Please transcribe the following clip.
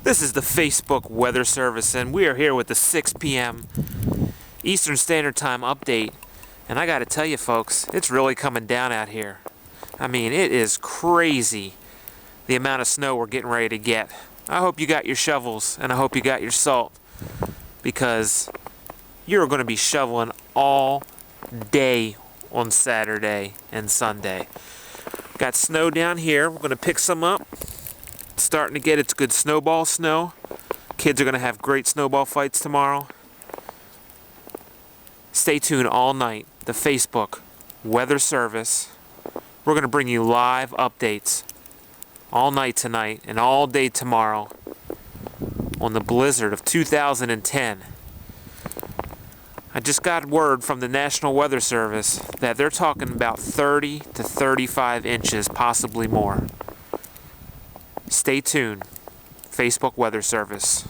This is the Facebook Weather Service, and we are here with the 6 p.m. Eastern Standard Time update. And I gotta tell you folks, it's really coming down out here. I mean, it is crazy the amount of snow we're getting ready to get. I hope you got your shovels, and I hope you got your salt, because you're going to be shoveling all day on Saturday and Sunday. Got snow down here. We're going to pick some up. It's starting to get its good snowball snow. Kids are going to have great snowball fights tomorrow. Stay tuned all night. The Facebook Weather Service. We're going to bring you live updates all night tonight and all day tomorrow on the blizzard of 2010. I just got word from the National Weather Service that they're talking about 30 to 35 inches, possibly more. Stay tuned. Facebook Weather Service.